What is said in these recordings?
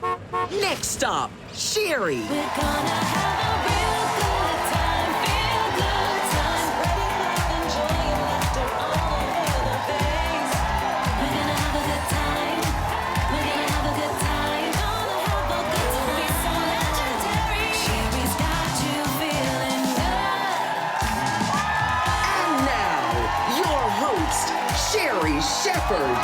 Next stop, Sherri. We're gonna have a real good time, feel good time. Spreading love and joy and laughter all over the place. We're gonna have a good time. We're gonna have a good time. Gonna have a good time. Be so legendary. Sherri's got you feeling good. And now, your host, Sherri Shepherd.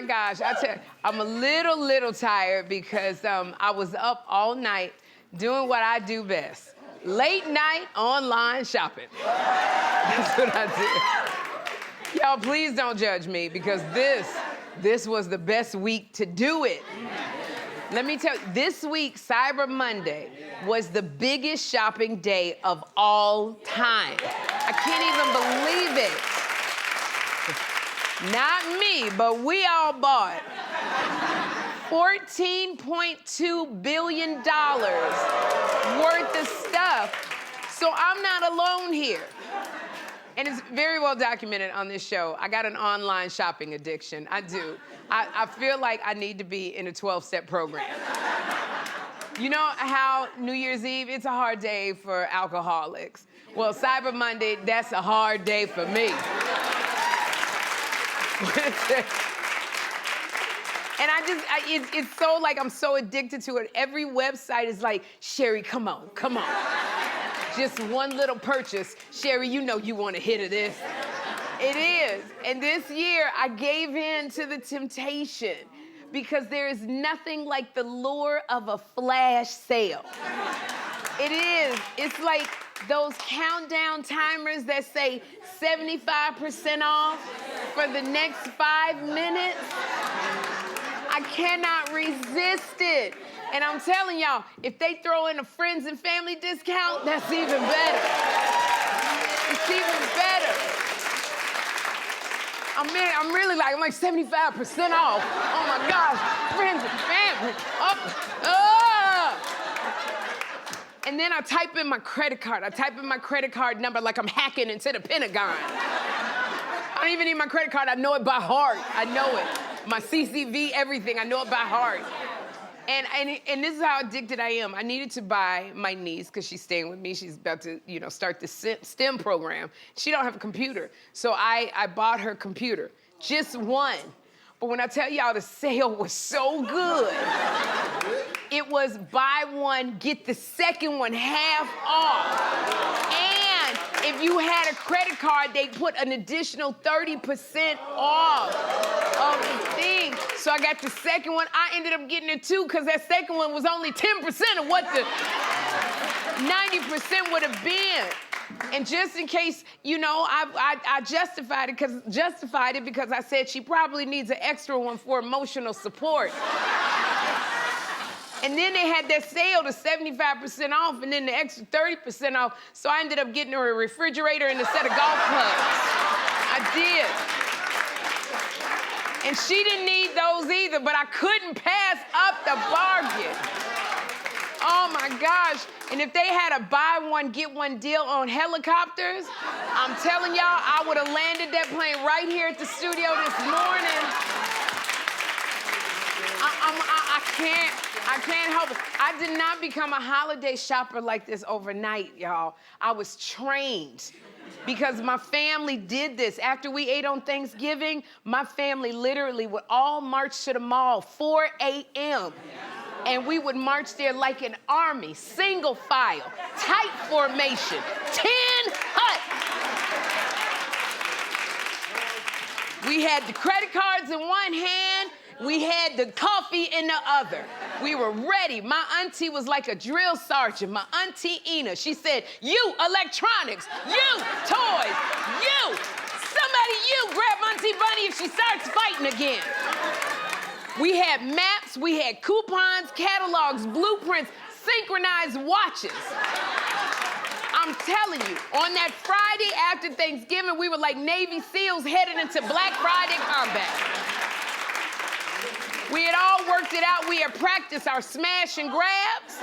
Gosh, I tell you, I'm a little tired because I was up all night doing what I do best. Late night online shopping. That's what I did. Y'all, please don't judge me because this was the best week to do it. Let me tell you, this week, Cyber Monday, was the biggest shopping day of all time. I can't even believe it. Not me, but we all bought $14.2 billion worth of stuff. So I'm not alone here. And it's very well documented on this show. I got an online shopping addiction. I do. I feel like I need to be in a 12-step program. You know how New Year's Eve, it's a hard day for alcoholics. Well, Cyber Monday, that's a hard day for me. And it's so like, I'm so addicted to it. Every website is like, Sherri, come on. Just one little purchase. Sherri, you know you want a hit of this. It is. And this year, I gave in to the temptation because there is nothing like the lure of a flash sale. It is. It's like those countdown timers that say 75% off for the next 5 minutes. I cannot resist it. And I'm telling y'all, if they throw in a friends and family discount, that's even better. It's even better. I'm like 75% off. Oh my gosh, friends and family. And then I type in my credit card. I type in my credit card number like I'm hacking into the Pentagon. I don't even need my credit card. I know it by heart. I know it. My CCV, everything. I know it by heart. And this is how addicted I am. I needed to buy my niece, because she's staying with me. She's about to, start the STEM program. She don't have a computer. So I bought her computer. Just one. But when I tell y'all the sale was so good, it was buy one, get the second one half off. And if you had a credit card, they put an additional 30% off of the thing. So I got the second one. I ended up getting it too, because that second one was only 10% of what the 90% would have been. And just in case, I justified it because I said she probably needs an extra one for emotional support. And then they had that sale to 75% off and then the extra 30% off. So I ended up getting her a refrigerator and a set of golf clubs. I did. And she didn't need those either, but I couldn't pass up the bargain. Oh my gosh. And if they had a buy one, get one deal on helicopters, I'm telling y'all, I would have landed that plane right here at the studio this morning. I can't help it. I did not become a holiday shopper like this overnight, y'all. I was trained because my family did this. After we ate on Thanksgiving, my family literally would all march to the mall 4 a.m. And we would march there like an army, single file, tight formation, 10 huts. We had the credit cards in one hand We had the coffee in the other. We were ready. My auntie was like a drill sergeant. My auntie Ina, she said, you electronics, you toys, you. Somebody you grab Auntie Bunny if she starts fighting again. We had maps, we had coupons, catalogs, blueprints, synchronized watches. I'm telling you, on that Friday after Thanksgiving, we were like Navy SEALs headed into Black Friday combat. We had all worked it out. We had practiced our smash and grabs.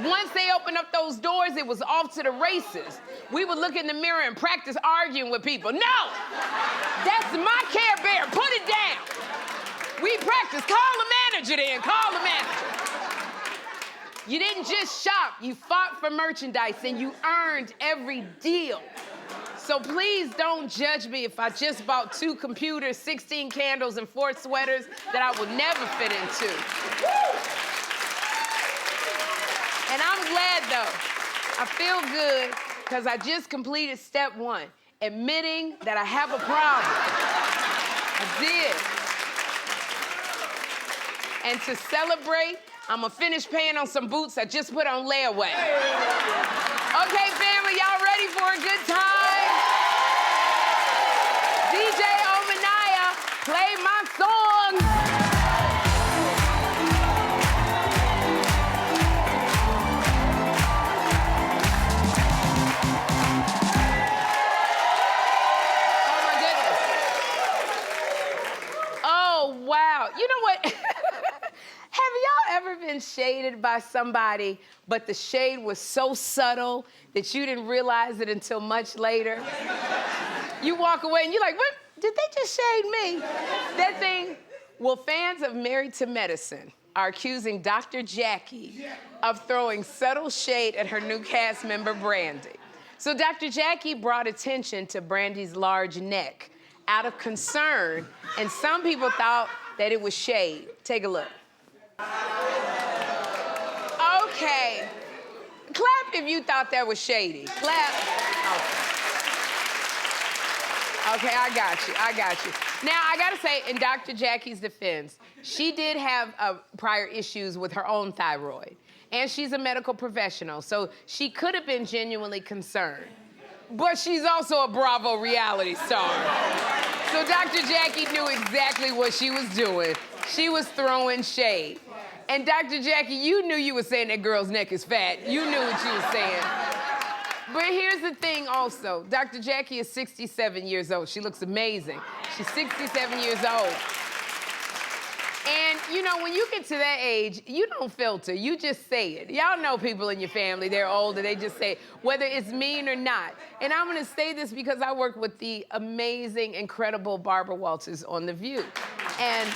Once they opened up those doors, it was off to the races. We would look in the mirror and practice arguing with people. No! That's my Care Bear. Put it down. We practiced. Call the manager then. Call the manager. You didn't just shop. You fought for merchandise and you earned every deal. So please don't judge me if I just bought 2 computers, 16 candles, and 4 sweaters that I would never fit into. Woo! And I'm glad though. I feel good because I just completed step 1, admitting that I have a problem. I did. And to celebrate, I'm gonna finish paying on some boots I just put on layaway. Okay, family, y'all ready for a good time? DJ Omanaya, play my song. Oh my goodness. Oh, wow. You know what? Have y'all ever been shaded by somebody, but the shade was so subtle that you didn't realize it until much later? You walk away and you're like, what? Did they just shade me? That thing. Well, fans of Married to Medicine are accusing Dr. Jackie of throwing subtle shade at her new cast member, Brandy. So Dr. Jackie brought attention to Brandy's large neck out of concern, and some people thought that it was shade. Take a look. Okay. Clap if you thought that was shady. Clap. Okay, I got you. Now, I gotta say, in Dr. Jackie's defense, she did have prior issues with her own thyroid. And she's a medical professional, so she could have been genuinely concerned. But she's also a Bravo reality star. So Dr. Jackie knew exactly what she was doing. She was throwing shade. And Dr. Jackie, you knew you were saying that girl's neck is fat. You knew what you were saying. But here's the thing also. Dr. Jackie is 67 years old. She looks amazing. She's 67 years old. And, you know, when you get to that age, you don't filter. You just say it. Y'all know people in your family, they're older, they just say it, whether it's mean or not. And I'm gonna say this because I work with the amazing, incredible Barbara Walters on The View. And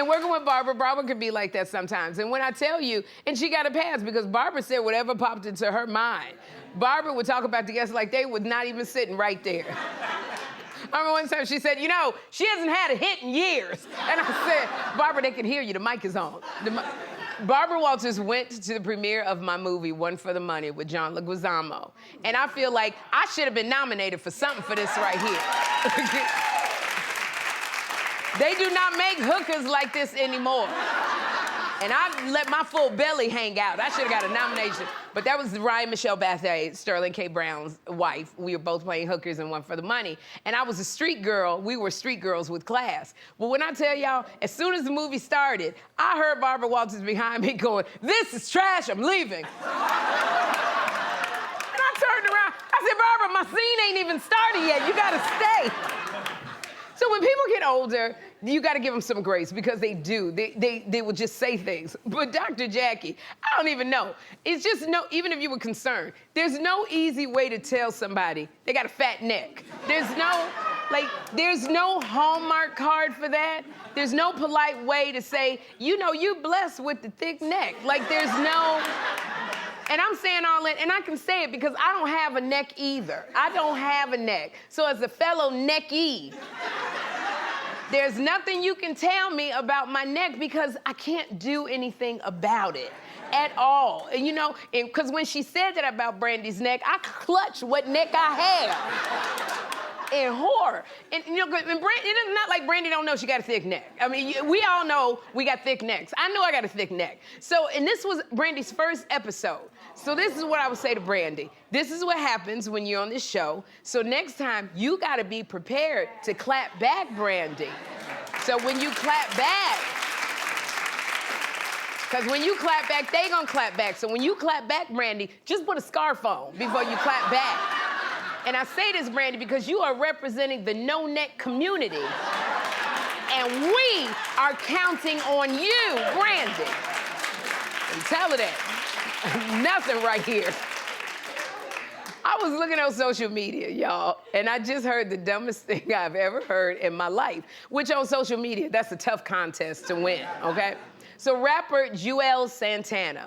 working with Barbara can be like that sometimes. And when I tell you, and she got a pass because Barbara said whatever popped into her mind. Barbara would talk about the guests like they was not even sitting right there. I remember one time she said, you know, she hasn't had a hit in years. And I said, Barbara, they can hear you, the mic is on. Barbara Walters went to the premiere of my movie, One for the Money, with John Leguizamo. And I feel like I should have been nominated for something for this right here. They do not make hookers like this anymore. And I let my full belly hang out. I should have got a nomination. But that was Ryan Michelle Bathay, Sterling K. Brown's wife. We were both playing hookers in One for the Money. And I was a street girl. We were street girls with class. But when I tell y'all, as soon as the movie started, I heard Barbara Walters behind me going, this is trash, I'm leaving. And I turned around. I said, Barbara, my scene ain't even started yet. You gotta stay. So when people get older, you gotta give them some grace because they do. They will just say things. But Dr. Jackie, I don't even know. It's just even if you were concerned, there's no easy way to tell somebody they got a fat neck. There's no Hallmark card for that. There's no polite way to say, you know, you blessed with the thick neck. Like there's no, and I'm saying all that, and I can say it because I don't have a neck either. I don't have a neck. So as a fellow necky, there's nothing you can tell me about my neck because I can't do anything about it at all. And you know, because when she said that about Brandy's neck, I clutched what neck I have. and horror. And you know, and it is not like Brandy don't know she got a thick neck. I mean, we all know we got thick necks. I know I got a thick neck. So, and this was Brandy's first episode. So this is what I would say to Brandy. This is what happens when you're on this show. So next time, you gotta be prepared to clap back, Brandy. So when you clap back, because when you clap back, they gonna clap back. So when you clap back, Brandy, just put a scarf on before you clap back. And I say this, Brandy, because you are representing the no-neck community. And we are counting on you, Brandy. And tell her that. Nothing right here. I was looking on social media, y'all, and I just heard the dumbest thing I've ever heard in my life, which on social media, that's a tough contest to win, okay? So rapper Juelz Santana.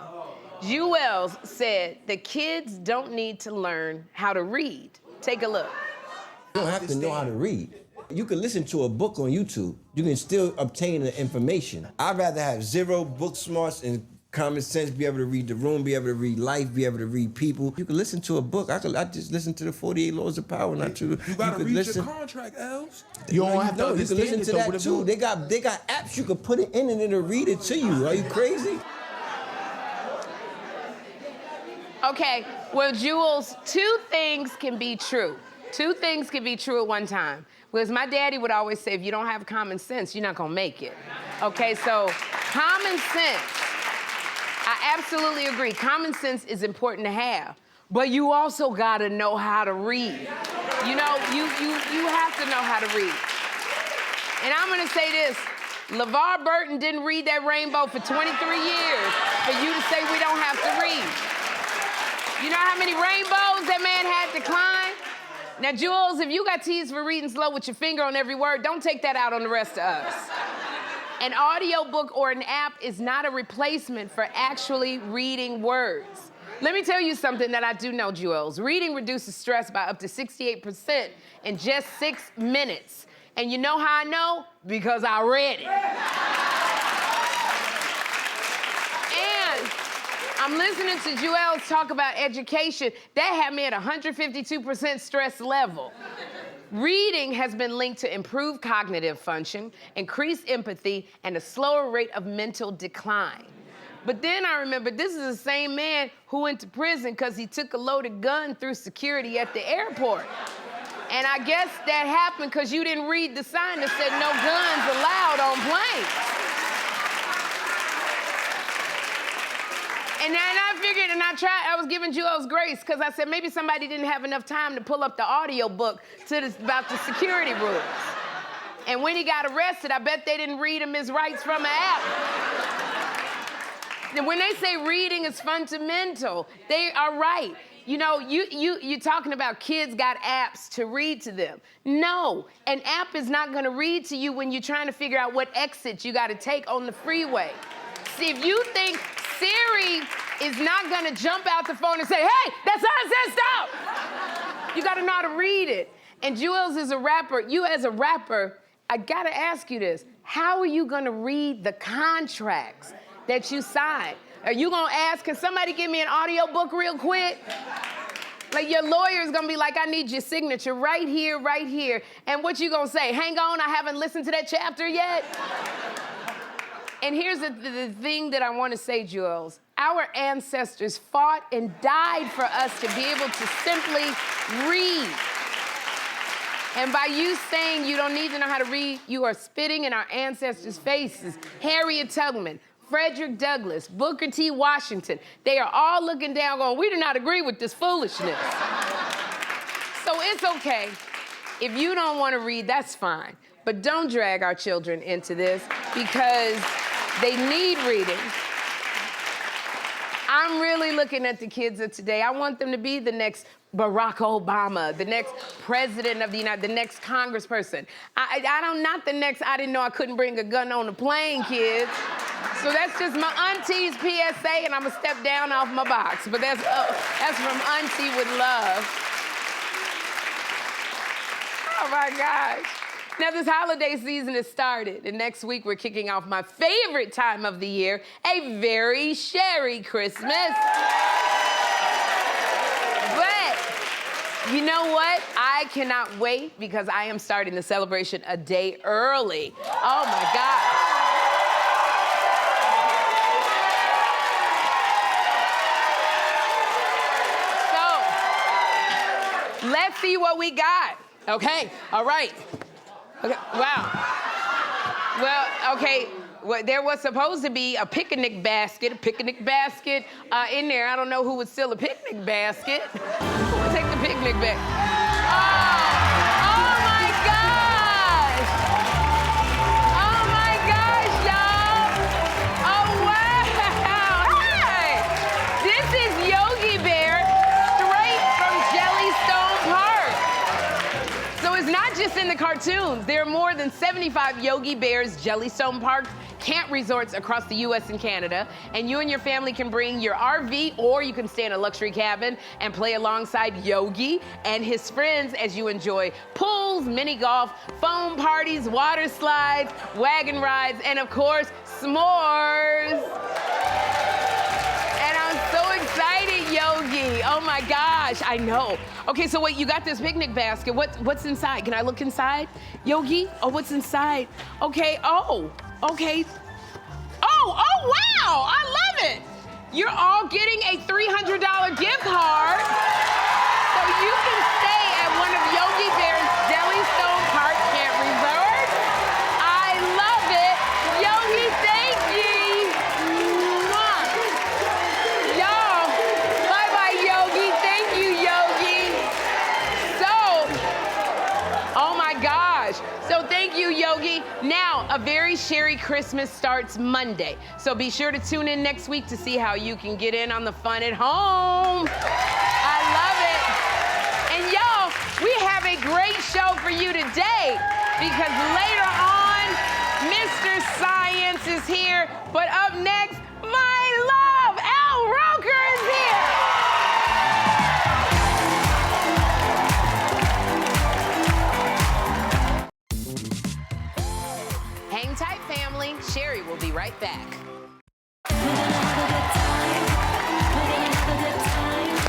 Juelz said the kids don't need to learn how to read. Take a look. You don't have to know how to read. You can listen to a book on YouTube. You can still obtain the information. I'd rather have zero book smarts and common sense, be able to read the room, be able to read life, be able to read people. You can listen to a book. I just listen to the 48 Laws of Power, not to. You gotta read your contract, Els. You don't have to. You can listen to that too. They got apps you can put it in and it'll read it to you. Are you crazy? Okay, well, Jules, two things can be true. Two things can be true at one time. Because my daddy would always say, if you don't have common sense, you're not gonna make it. Okay, so common sense, I absolutely agree. Common sense is important to have, but you also gotta know how to read. You know, you have to know how to read. And I'm gonna say this, LeVar Burton didn't read that rainbow for 23 years for you to say we don't have to read. You know how many rainbows that man had to climb? Now, Jules, if you got teased for reading slow with your finger on every word, don't take that out on the rest of us. An audiobook or an app is not a replacement for actually reading words. Let me tell you something that I do know, Jules. Reading reduces stress by up to 68% in just 6 minutes. And you know how I know? Because I read it. And I'm listening to Juelz talk about education. That had me at 152% stress level. Reading has been linked to improved cognitive function, increased empathy, and a slower rate of mental decline. But then I remember this is the same man who went to prison because he took a loaded gun through security at the airport. And I guess that happened because you didn't read the sign that said no guns allowed on planes. And then I figured, and I was giving Juelz grace because I said maybe somebody didn't have enough time to pull up the audio book about the security rules. And when he got arrested, I bet they didn't read him his rights from an app. And when they say reading is fundamental, they are right. You know, you're talking about kids got apps to read to them. No, an app is not gonna read to you when you're trying to figure out what exit you gotta take on the freeway. See, if you think Sherri is not gonna jump out the phone and say, hey, that sign says stop. You gotta know how to read it. And Juelz is a rapper. You as a rapper, I gotta ask you this. How are you gonna read the contracts that you sign? Are you gonna ask, can somebody give me an audio book real quick? Like your lawyer's gonna be like, I need your signature right here, right here. And what you gonna say? Hang on, I haven't listened to that chapter yet. And here's the thing that I want to say, Juelz. Our ancestors fought and died for us to be able to simply read. And by you saying you don't need to know how to read, you are spitting in our ancestors' faces. Harriet Tubman, Frederick Douglass, Booker T. Washington, they are all looking down going, we do not agree with this foolishness. So it's okay. If you don't want to read, that's fine. But don't drag our children into this because they need reading. I'm really looking at the kids of today. I want them to be the next Barack Obama, the next president of the the next congressperson. Not the next, I didn't know I couldn't bring a gun on the plane, kids. So that's just my auntie's PSA, and I'm gonna step down off my box. But that's from Auntie with love. Oh my gosh. Now this holiday season has started, and next week we're kicking off my favorite time of the year, a very Sherri Christmas. You know what? I cannot wait because I am starting the celebration a day early. Oh my God. So, let's see what we got. Okay, all right. Okay, wow. Well, okay. Well, there was supposed to be a picnic basket in there. I don't know who would steal a picnic basket. Who would take the picnic basket? Oh my gosh! Oh my gosh, y'all! Oh wow! Hey, this is Yogi Bear straight from Jellystone Park. So it's not just in the cartoons. There are more than 75 Yogi Bears Jellystone Park camp resorts across the U.S. and Canada, and you and your family can bring your RV, or you can stay in a luxury cabin and play alongside Yogi and his friends as you enjoy pools, mini golf, foam parties, water slides, wagon rides, and of course, s'mores. And I'm so excited, Yogi. Oh my gosh, I know. Okay, so wait, you got this picnic basket. What's inside? Can I look inside? Yogi? Oh, what's inside? Okay, okay. Oh, wow, I love it. You're all getting a $300 gift card so you can stay at one of Yogi Bear's Jellystone Park Camp Resorts. I love it. Yogi, thank you. Mwah. Y'all, bye-bye, Yogi. Thank you, Yogi. Oh my gosh. So thank you, Yogi. Now, a very Sherri Christmas starts Monday. So be sure to tune in next week to see how you can get in on the fun at home. I love it. And y'all, we have a great show for you today because later on, Mr. Science is here. But up next, my love, Roker is here. Hang tight, family. Sherri will be right back.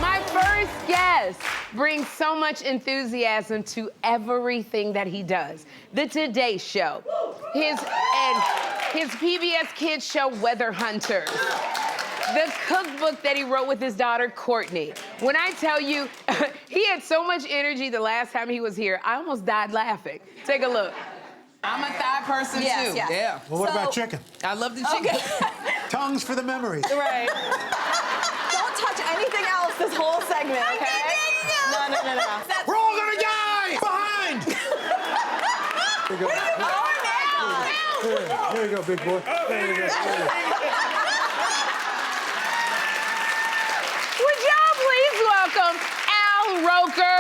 My first guest brings so much enthusiasm to everything that he does. The Today Show, his PBS Kids show, Weather Hunters, the cookbook that he wrote with his daughter, Courtney. When I tell you, he had so much energy the last time he was here, I almost died laughing. Take a look. I'm a thigh person too. Yes. Yeah. Well, what about chicken? I love the chicken. Tongues for the memories. Right. Don't touch anything else this whole segment, okay? No. We're all gonna die! Behind! Here you go. Here you go, big boy. There you go. Would y'all please welcome Roker?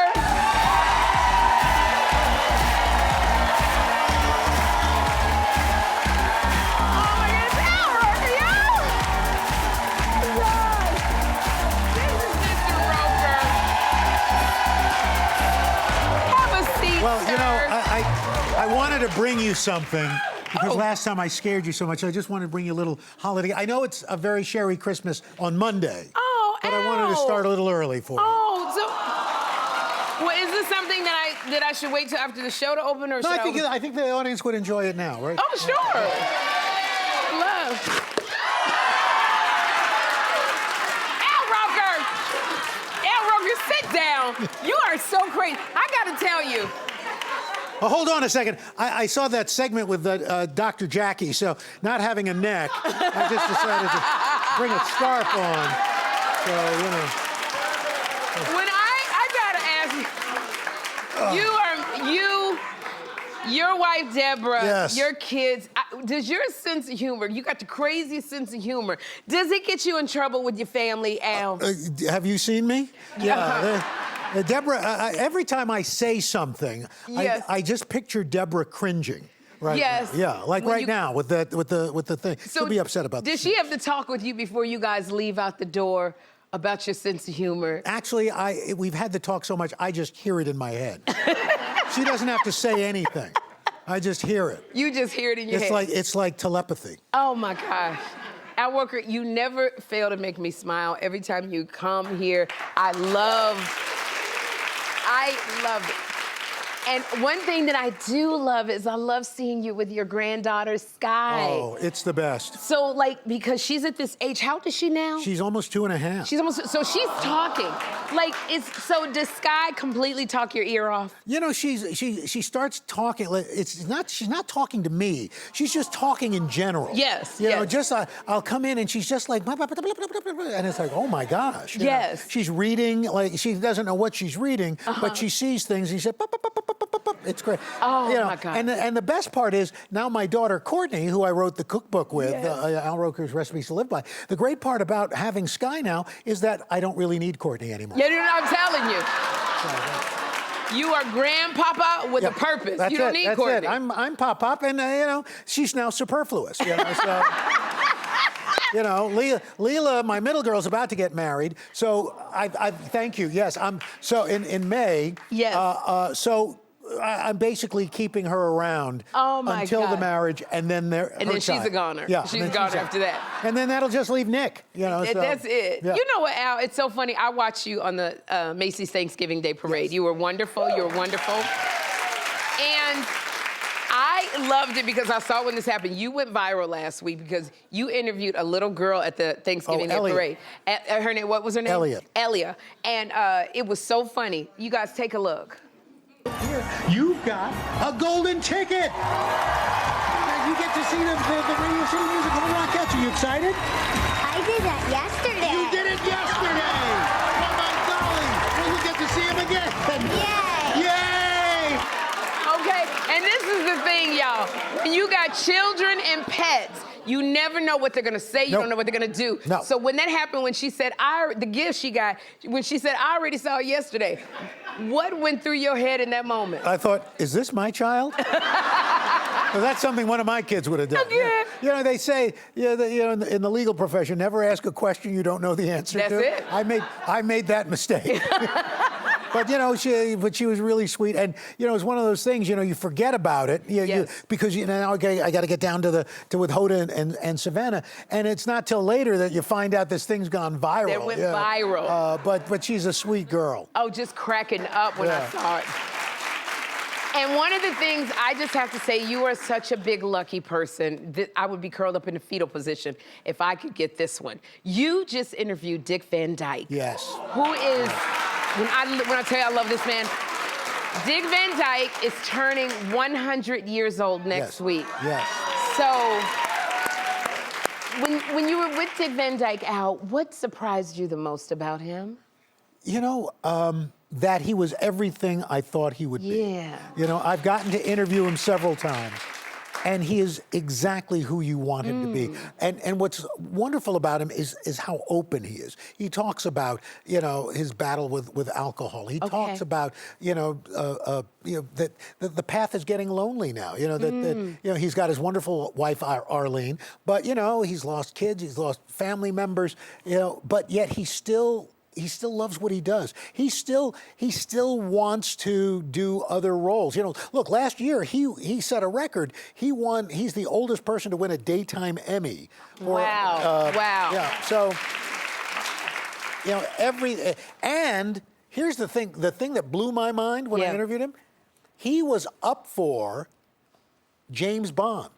Well, you know, I wanted to bring you something because last time I scared you so much. I just wanted to bring you a little holiday. I know it's a very Sherri Christmas on Monday. Oh, but I wanted to start a little early for you. Oh, so... Well, is this something that I should wait till after the show to open, or No, should I think the audience would enjoy it now, right? Oh, sure. Love. Roker, sit down. You are so crazy. I gotta tell you. Oh, hold on a second. I saw that segment with Dr. Jackie, so not having a neck, I just decided to bring a scarf on. So, you know. When I gotta ask you, your wife Deborah, Yes. your kids, does your sense of humor, you got the craziest sense of humor, does it get you in trouble with your family, Al? Have you seen me? Yeah. Deborah, every time I say something, Yes. I just picture Deborah cringing. Right. Yes. Yeah, like When right now with the thing. So She'll be upset about Does she have to talk with you before you guys leave out the door about your sense of humor? Actually, we've had the talk so much, I just hear it in my head. She doesn't have to say anything. I just hear it. You just hear it in your head. It's like telepathy. Oh my gosh. Al Roker, you never fail to make me smile every time you come here. I I love it. And one thing that I do love is I love seeing you with your granddaughter, Sky. Oh, it's the best. So, like, because she's at this age, how old is she now? She's almost 2.5. She's almost, so she's talking. Like, so does Sky completely talk your ear off? You know, she starts talking. She's not talking to me. She's just talking in general. Yes, You know, yes. just I'll come in and she's just like, blah, blah, blah, blah, blah, blah, blah, and it's like, oh my gosh. you know. Yes. She's reading, like she doesn't know what she's reading, but she sees things. And she said, "Pop, pop, pop, pop, pop, pop, pop." It's great. Oh, You know, my God. And the best part is now my daughter Courtney, who I wrote the cookbook with, Yes. Al Roker's Recipes to Live By. The great part about having Sky now is that I don't really need Courtney anymore. Yeah, you know, I'm telling you. You are grandpapa with a purpose. That's You don't it, need that's Courtney. It. I'm Pop, and you know, she's now superfluous. You know, so. You know, Leela, my middle girl's about to get married, so I thank you. Yes, so in May. Yes. So I'm basically keeping her around Oh, my until the God. marriage, and then her she's child. a goner. Yeah, She's and then a goner out. after that. And then that'll just leave Nick. You know, so, That's it. yeah. You know what, Al? It's so funny. I watched you on the Macy's Thanksgiving Day Parade. Yes. You were wonderful. You were wonderful. And I loved it because I saw when this happened. You went viral last week because you interviewed a little girl at the Thanksgiving Day Elliot. Parade. Her name, what was her name? Elliot. Elia. And it was so funny. You guys take a look. Here, you've got a golden ticket. And you get to see the Radio City Music Hall Rockettes. Are you excited? I did that yesterday. You did it yesterday. Oh my golly! Well, you get to see him again. Yay! Yay! Okay, and this is the thing, y'all. When you got children and pets, you never know what they're gonna say. You Nope. don't know what they're gonna do. No. So when that happened, when she said, the gift she got, when she said, I already saw it yesterday, what went through your head in that moment? I thought, is this my child? Well, that's something one of my kids would have done. Okay. You know, they say, in the legal profession, never ask a question you don't know the answer That's to. it. I made that mistake. But you know, she was really sweet, and you know, it's one of those things. You know, you forget about it, Yes. because you know, okay, I got to get down to with Hoda and Savannah, and it's not till later that you find out this thing's gone viral. That went viral. But she's a sweet girl. Oh, just cracking up when I Yeah. saw it. And one of the things I just have to say, you are such a big lucky person. I would be curled up in a fetal position if I could get this one. You just interviewed Dick Van Dyke. Yes. Who is, when I tell you I love this man, Dick Van Dyke is turning 100 years old next Yes. week. Yes. So, when you were with Dick Van Dyke, Al, what surprised you the most about him? You know, that he was everything I thought he would be. Yeah. You know, I've gotten to interview him several times, and he is exactly who you want him to be. And what's wonderful about him is how open he is. He talks about, you know, his battle with alcohol. He talks about, that the path is getting lonely now. You know, that he's got his wonderful wife, Arlene, but, you know, he's lost kids, he's lost family members, you know, but yet he still loves what he does. He still wants to do other roles. You know, look, last year he set a record. He's the oldest person to win a daytime Emmy. Wow. Wow. Yeah. So, you know, and here's the thing that blew my mind when I interviewed him, he was up for James Bond.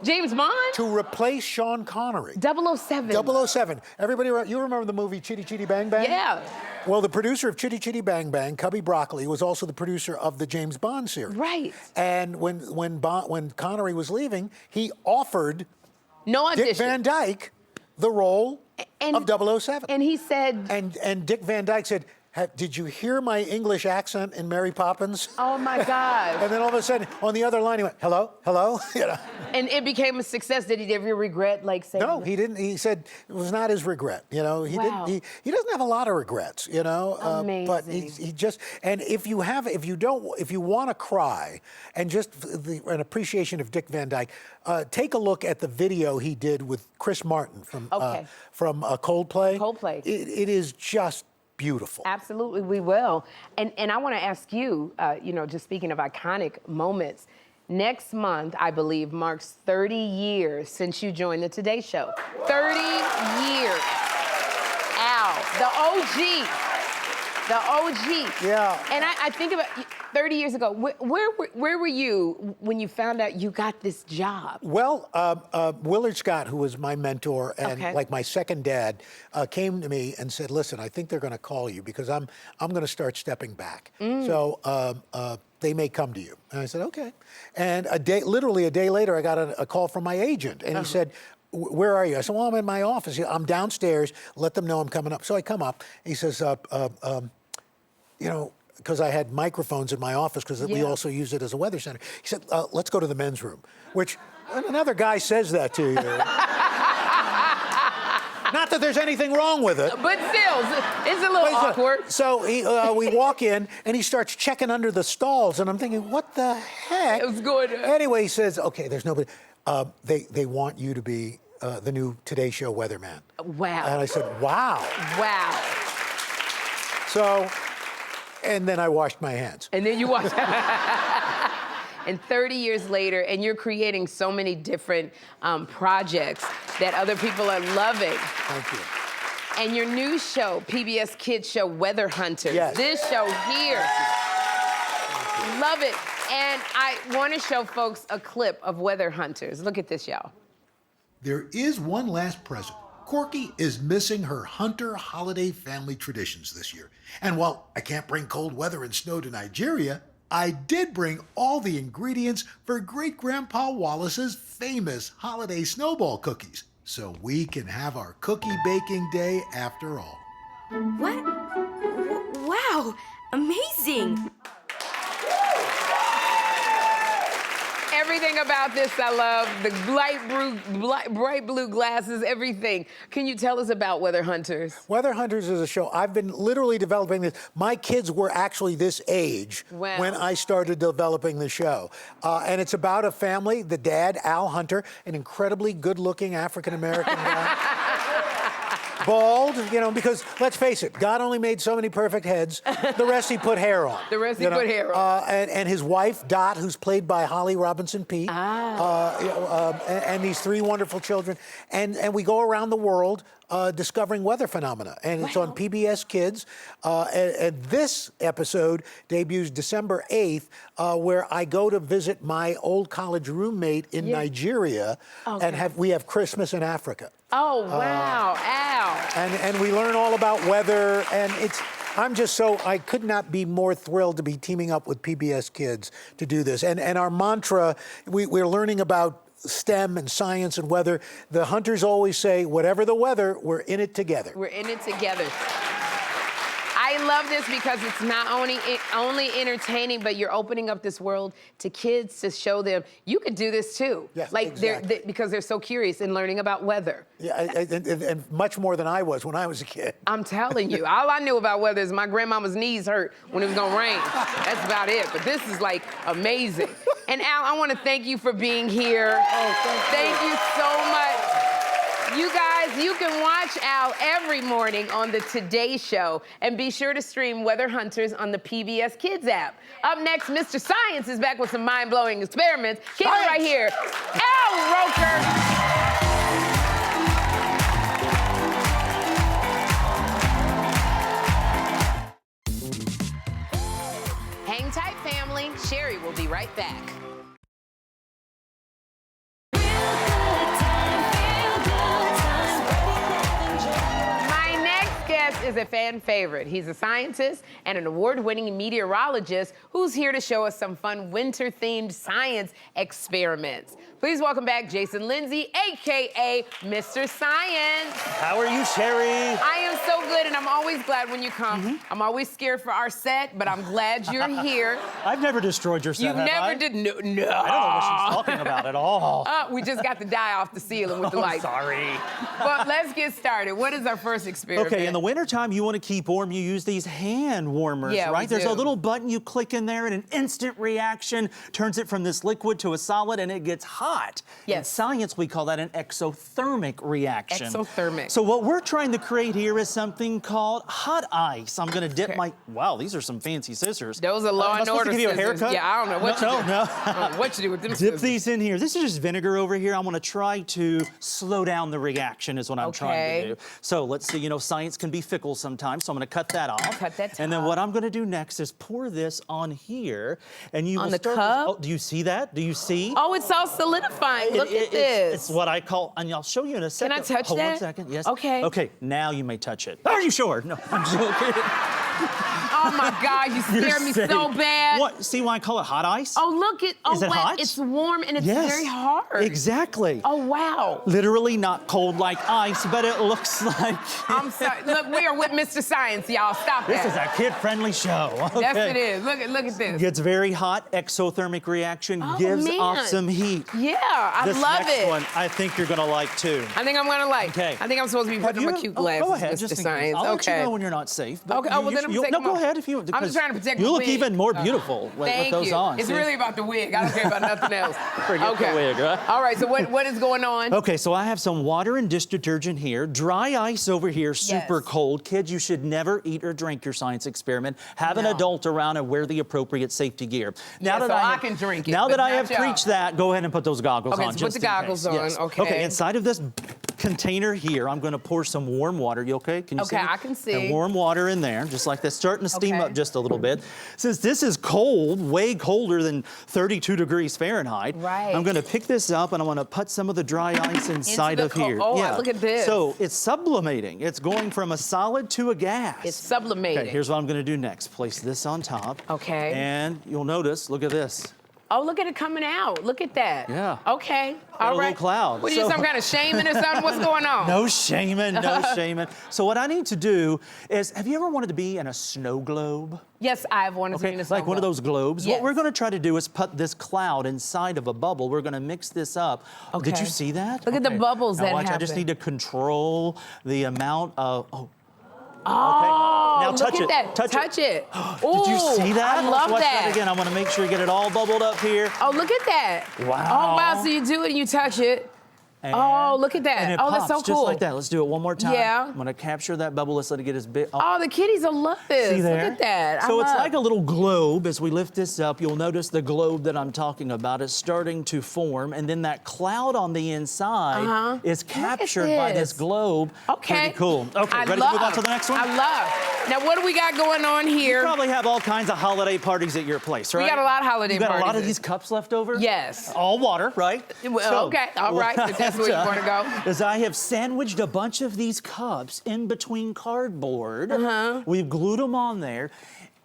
James Bond? To replace Sean Connery. 007. 007. Everybody, you remember the movie Chitty Chitty Bang Bang? Yeah. Well, the producer of Chitty Chitty Bang Bang, Cubby Broccoli, was also the producer of the James Bond series. Right. And when Connery was leaving, he offered No audition. Dick Van Dyke the role of 007. And he said... And Dick Van Dyke said, did you hear my English accent in Mary Poppins? Oh, my God. And then all of a sudden, on the other line, he went, hello, hello? You know? And it became a success. Did he ever regret, like, saying... No, he didn't. He said it was not his regret. You know, he Wow. didn't. He doesn't have a lot of regrets. You know, Amazing. But he just. And if you want to cry, and just an appreciation of Dick Van Dyke, take a look at the video he did with Chris Martin from Coldplay. Coldplay. It is just beautiful. Absolutely, we will. And I want to ask you, just speaking of iconic moments, next month, I believe, marks 30 years since you joined the Today Show. 30 years. Al, the OG. The OG. Yeah. And I think about 30 years ago, where were you when you found out you got this job? Well, Willard Scott, who was my mentor and Okay. like my second dad, came to me and said, "Listen, I think they're going to call you because I'm going to start stepping back. So they may come to you." And I said, "Okay." And literally a day later, I got a call from my agent, and he said, "Where are you?" I said, "Well, I'm in my office. I'm downstairs. Let them know I'm coming up." So I come up. He says, you know, because I had microphones in my office because we also use it as a weather center. He said, "Let's go to the men's room," which when another guy says that to you. Not that there's anything wrong with it. But still, it's a little awkward. So we walk in, and he starts checking under the stalls, and I'm thinking, what the heck? It was good. Anyway, he says, "Okay, there's nobody. They want you to be the new Today Show weatherman." Wow. And I said, "Wow." Wow. So, and then I washed my hands. And then you watch. And 30 years later, and you're creating so many different projects that other people are loving. Thank you. And your new show, PBS Kids show, Weather Hunters. Yes. This show here. Love it. And I want to show folks a clip of Weather Hunters. Look at this, y'all. There is one last present. Corky is missing her hunter holiday family traditions this year. And while I can't bring cold weather and snow to Nigeria, I did bring all the ingredients for Great Grandpa Wallace's famous holiday snowball cookies, so we can have our cookie baking day after all. What? Wow, amazing. Everything about this I love. The bright blue glasses, everything. Can you tell us about Weather Hunters? Weather Hunters is a show. I've been literally developing this. My kids were actually this age when I started developing the show. And it's about a family, the dad, Al Hunter, an incredibly good-looking African-American guy. Bald, you know, because let's face it, God only made so many perfect heads. The rest he put hair on. The rest he put hair on. And his wife, Dot, who's played by Holly Robinson Peete. And these three wonderful children. And we go around the world discovering weather phenomena. And it's on PBS Kids. And this episode debuts December 8th, where I go to visit my old college roommate in Nigeria. And we have Christmas in Africa. Oh, wow, Al. And we learn all about weather, and I could not be more thrilled to be teaming up with PBS Kids to do this. And our mantra, we're learning about STEM and science and weather. The hunters always say, whatever the weather, we're in it together. We're in it together. I love this because it's not only entertaining, but you're opening up this world to kids to show them you could do this too. Yes, like exactly. because they're so curious in learning about weather. Yeah, and much more than I was when I was a kid. I'm telling you, all I knew about weather is my grandmama's knees hurt when it was gonna rain. That's about it. But this is like amazing. And Al, I want to thank you for being here. Oh, thank you so much. You guys, you can watch Al every morning on the Today Show, and be sure to stream Weather Hunters on the PBS Kids app. Up next, Mr. Science is back with some mind-blowing experiments. Keep it right here. Al Roker. Hang tight, family. Sherri will be right back. Is a fan favorite. He's a scientist and an award-winning meteorologist who's here to show us some fun winter-themed science experiments. Please welcome back Jason Lindsay, AKA Mr. Science. How are you, Sherri? I am so good, and I'm always glad when you come. I'm always scared for our set, but I'm glad you're here. I've never destroyed your set, You never did. No. I don't know what she's talking about at all. We just got the dye off the ceiling with the light. Sorry. But let's get started. What is our first experiment? Okay, in the wintertime, you want to keep warm, you use these hand warmers, right? There's a little button you click in there, and an instant reaction turns it from this liquid to a solid, and it gets hot. Yes. In science, we call that an exothermic reaction. Exothermic. So what we're trying to create here is something called hot ice. I'm going to dip my... Wow, these are some fancy scissors. Those are Law and Order to give you a scissors. haircut? Yeah, I don't know what you do. No. I don't know what you do with them Dip scissors. these in here. This is just vinegar over here. I want to try to slow down the reaction is what I'm trying to do. So let's see, you know, science can be fickle sometimes, so I'm gonna cut that off. Cut that And then top. what I'm gonna do next is pour this on here, and you On will the start cup? Oh, do you see that? Do you see? Oh, it's all solidifying. Look at this. It's what I call, and I'll show you in a second. I touch Hold that? 1 second, yes. Okay. Okay, now you may touch it. Are you sure? No, I'm joking. Oh my God, you scared me so bad. What? See why I call it hot ice? Oh, look it. Oh, Is it wait, hot? it's warm and it's Yes, very hard. exactly. Oh, wow. Literally not cold like ice, but it looks like. I'm sorry. Look, we are with Mr. Science, y'all. Stop This that. is a kid-friendly show. Yes, Okay. it is. Look at this. Gets very hot, exothermic reaction, Oh, gives man. off some heat. Yeah, I This love next it. one, I think you're gonna like too. I think I'm gonna like. Okay. I think I'm supposed to be putting on my cute glasses, Go ahead, Mr. just in case. Science. I'll okay. let you know when you're not safe. But Okay, oh, well, then I'm you'll- taking No, go my- ahead if you. I'm because just trying to protect you my look wig. even more beautiful with Thank those you. on. It's See? really about the wig. I don't care about nothing else. Forget the wig, right? All right, so what is going on? Okay, so I have some water and dish detergent here, dry ice over here, super Yes. cold. Kids, you should never eat or drink your science experiment. Have an adult around and wear the appropriate safety gear. Yeah, so I I can drink it, Now but that I not have y'all. preached that, go ahead and put those goggles Okay, on. so just put the in goggles case. on, Yes. okay. Okay, inside of this container here, I'm going to pour some warm water. You okay? Can you see? Okay, me? I can see. And warm water in there, just like this, starting to steam Okay. up just a little bit. Since this is cold, way colder than 32 degrees Fahrenheit, Right. I'm going to pick this up and I want to put some of the dry ice inside the of here. Oh, look at this. So it's sublimating. It's going from a solid to a gas. It's sublimating. Okay, here's what I'm going to do next. Place this on top. Okay. And you'll notice, look at this. Oh, look at it coming out. Look at that. Yeah. Okay. a All little right. cloud. What are you, So- some kind of shaming or something? What's going on? No shaming, no shaming. So what I need to do is, have you ever wanted to be in a snow globe? Yes, I've wanted to be in a snow like one of globe. those globes. Yes. What we're gonna try to do is put this cloud inside of a bubble. We're gonna mix this up. Did Okay. you see that? Look at the bubbles now that watch, I just happen. need to control the amount of, Oh, Now look touch at it. that. Touch it. Ooh, Did you see that? I Let's love watch that. again. I wanna make sure you get it all bubbled up here. Oh, look at that. Wow. Oh, wow. So you do it and you touch it. And- Oh, look at that. And it Oh, pops that's so just cool. like that. Let's do it one more time. Yeah. I'm gonna capture that bubble. Let's let it get as big. Oh, the kiddies will love this. See there? Look at that. So I it's love. like a little globe. As we lift this up, you'll notice the globe that I'm talking about is starting to form, and then that cloud on the inside is captured by this globe. Okay. Pretty cool. Okay, I ready love. to move on to the next one? I love. Now, what do we got going on You here? probably have all kinds of holiday parties at your place, right? We got a lot of holiday You got a lot parties. of these cups left over? Yes. All water, right? Well, okay, all right, if that's where you what wanna go. Is I have sandwiched a bunch of these cups in between cardboard. We've glued them on there.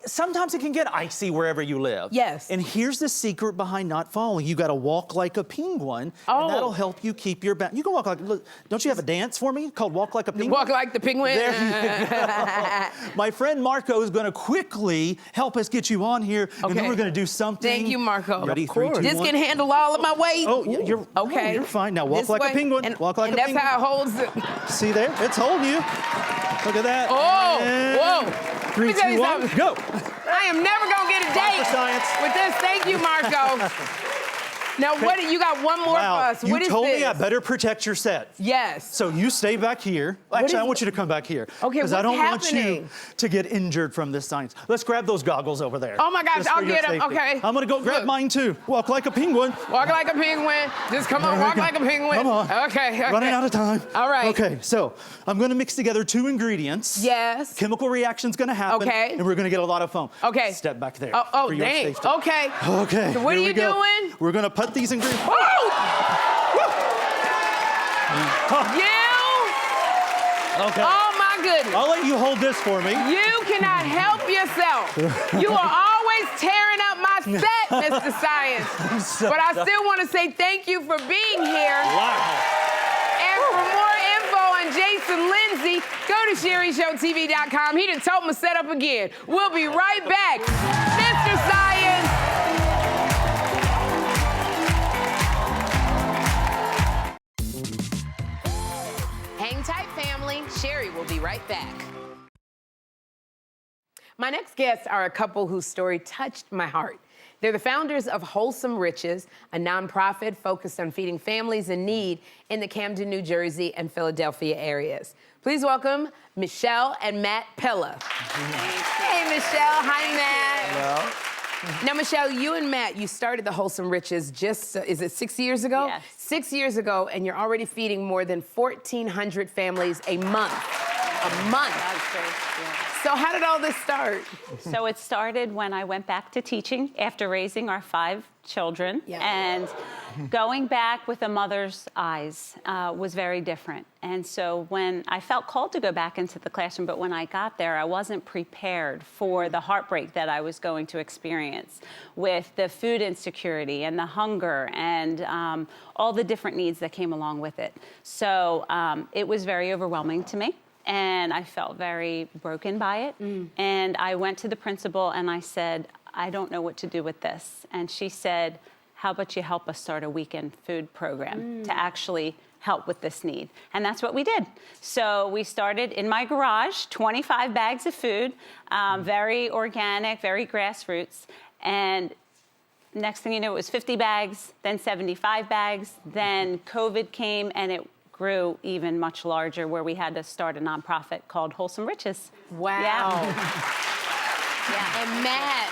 Sometimes it can get icy wherever you live. Yes. And here's the secret behind not falling. You got to walk like a penguin, Oh. and that'll help you keep your balance. You can walk like, look, don't you have a dance for me called Walk Like a Penguin? Walk like the penguin. There you go. My friend Marco is going to quickly help us get you on here, and then Okay. we're going to do something. Thank you, Marco. Ready? Of 3, 2, course. This 1. can handle all of my weight. Oh, you're okay. no, you're fine. Now walk This like way, a penguin. And, walk like and a that's penguin. how it holds it. See there? It's holding you. Look at that. Oh, And whoa. 3, Let me tell 2, you 1, something. go. I am never gonna get a date for science. with this. Thank you, Marco. Now, what? You got one more Wow, for us. you What is told this? me I better protect your set. Yes. So you stay back here. Actually, is- I want you to come back here. Okay, Because I what's don't want happening? you to get injured from this science. Let's grab those goggles over there. Oh my gosh, just for I'll your get 'em. safety. Okay. I'm gonna go grab Look. mine too. Walk like a penguin. Walk like a penguin. Just come on, There we walk go. like a penguin. Come on. Okay. Running out of time. All right. Okay, so I'm gonna mix together 2 ingredients. Yes. Chemical reaction's gonna happen. Okay. And we're gonna get a lot of foam. Okay. Step back there. Oh, for your dang. safety. Okay. Okay. So what here are we you go. doing? We're gonna put these ingredients. Woo! You? Okay. Oh my goodness. I'll let you hold this for me. You cannot help yourself. You are always tearing up my set, Mr. Science. so But I still want to say thank you for being here. Wow. And for more info on Jason Lindsay, go to SherriShowTV.com. He done told me to set up again. We'll be right back. Mr. Science. Hang tight, family. Sherri will be right back. My next guests are a couple whose story touched my heart. They're the founders of Wholesome Riches, a nonprofit focused on feeding families in need in the Camden, New Jersey, and Philadelphia areas. Please welcome Michelle and Matt Pella. Hey, Michelle. Hi, Matt. Hello. Now, Michelle, you and Matt, you started the Wholesome Riches just, is it 6 years ago? Yes. 6 years ago, and you're already feeding more than 1,400 families a month A month. That's true. Yeah. So how did all this start? So it started when I went back to teaching after raising our 5 children. Yeah. And going back with a mother's eyes was very different. And so when I felt called to go back into the classroom, but when I got there, I wasn't prepared for the heartbreak that I was going to experience with the food insecurity and the hunger and all the different needs that came along with it. So it was very overwhelming to me. And I felt very broken by it. And I went to the principal and I said, I don't know what to do with this. And she said, how about you help us start a weekend food program to actually help with this need? And that's what we did. So we started in my garage, 25 bags of food, very organic, very grassroots. And next thing you know, it was 50 bags, then 75 bags. Then COVID came and it grew even much larger, where we had to start a nonprofit called Wholesome Riches. Wow. Yeah. And Matt,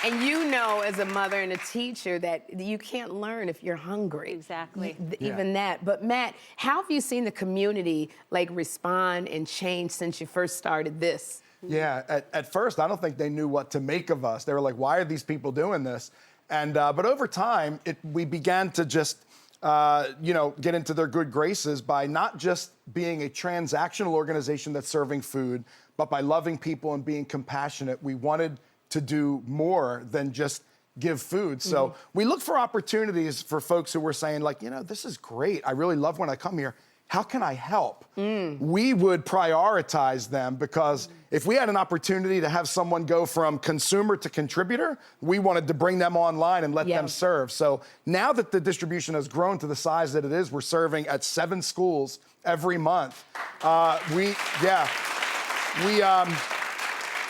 and you know as a mother and a teacher that you can't learn if you're hungry. Exactly. Even that. But Matt, how have you seen the community like respond and change since you first started this? Yeah, at first, I don't think they knew what to make of us. They were like, why are these people doing this? And but over time, we began to just get into their good graces by not just being a transactional organization that's serving food, but by loving people and being compassionate. We wanted to do more than just give food. So we look for opportunities for folks who were saying like, this is great. I really love when I come here. How can I help? We would prioritize them because if we had an opportunity to have someone go from consumer to contributor, we wanted to bring them online and let them serve. So now that the distribution has grown to the size that it is, we're serving at 7 schools every month.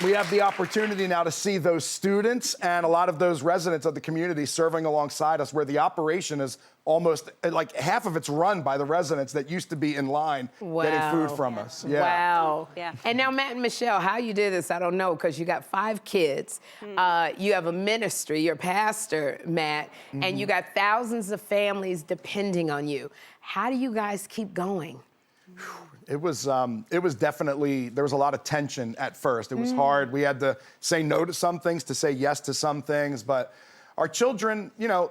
We have the opportunity now to see those students and a lot of those residents of the community serving alongside us, where the operation is almost like half of it's run by the residents that used to be in line getting food from us. Yeah. Wow. Yeah. And now, Matt and Michelle, how you did this, I don't know, because you got 5 kids. You have a ministry, you're a pastor, Matt, and you got thousands of families depending on you. How do you guys keep going? It was definitely, there was a lot of tension at first. It was hard. We had to say no to some things, to say yes to some things, but our children,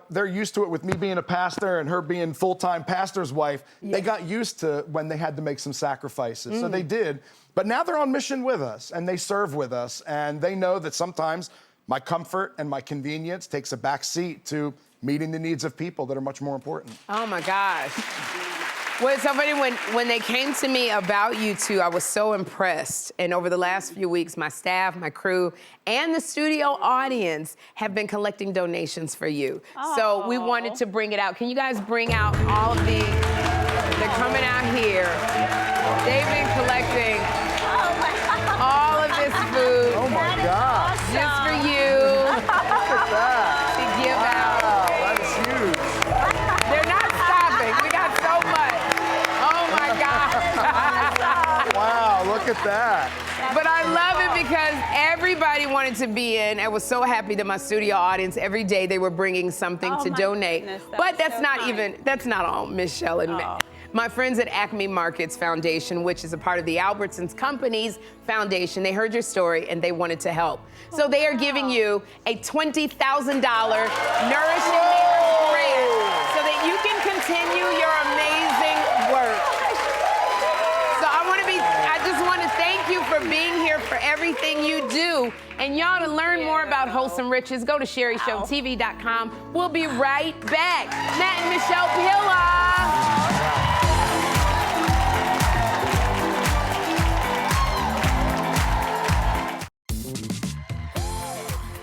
they're used to it with me being a pastor and her being full-time pastor's wife. They got used to when they had to make some sacrifices, so they did. But now they're on mission with us and they serve with us, and they know that sometimes my comfort and my convenience takes a back seat to meeting the needs of people that are much more important. Oh my gosh. Well, it's so funny, when they came to me about you two, I was so impressed. And over the last few weeks, my staff, my crew, and the studio audience have been collecting donations for you. So we wanted to bring it out. Can you guys bring out all of these? They're coming out here. They've been collecting all of this food. Oh my God. Just for you. Look at that. To give out. Wow, that is huge. They're not stopping. We got so much. Oh my God. Wow, look at that. But I love it because everybody wanted to be in. I was so happy that my studio audience, every day they were bringing something to donate. But that's not all Michelle and Matt. My friends at Acme Markets Foundation, which is a part of the Albertsons Companies Foundation, they heard your story and they wanted to help. So they are giving you a $20,000 Nourishing Neighbors grant so that you can continue your amazing work. So I just want to thank you for being here, for everything you do. And y'all, to learn more about Wholesome Riches, go to SherriShowTV.com. We'll be right back. Matt and Michelle Pilla.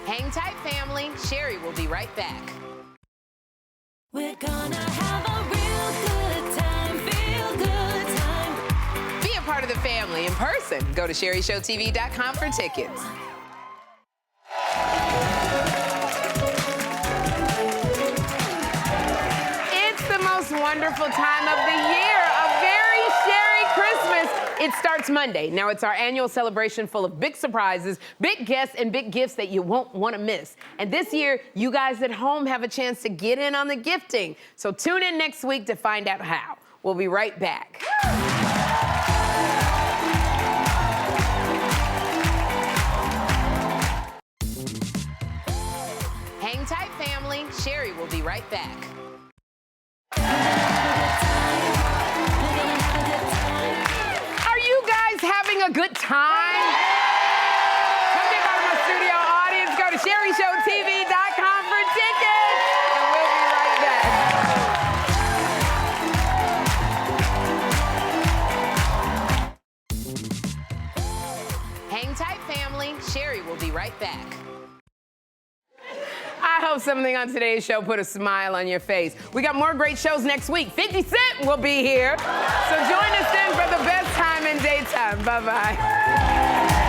Hang tight, family. Sherri will be right back. We're gonna have a real good time, feel good time. Be a part of the family in person. Go to SherriShowTV.com for tickets. It's the most wonderful time of the year. A very Sherri Christmas. It starts Monday. Now, it's our annual celebration full of big surprises, big guests, and big gifts that you won't want to miss. And this year, you guys at home have a chance to get in on the gifting. So tune in next week to find out how. We'll be right back. right back. Are you guys having a good time? Come get out of my studio audience. Go to SherriShowTV.com for tickets. And we'll be right back. Hang tight, family. Sherri will be right back. I hope something on today's show put a smile on your face. We got more great shows next week. 50 Cent will be here. So join us then for the best time in daytime. Bye-bye.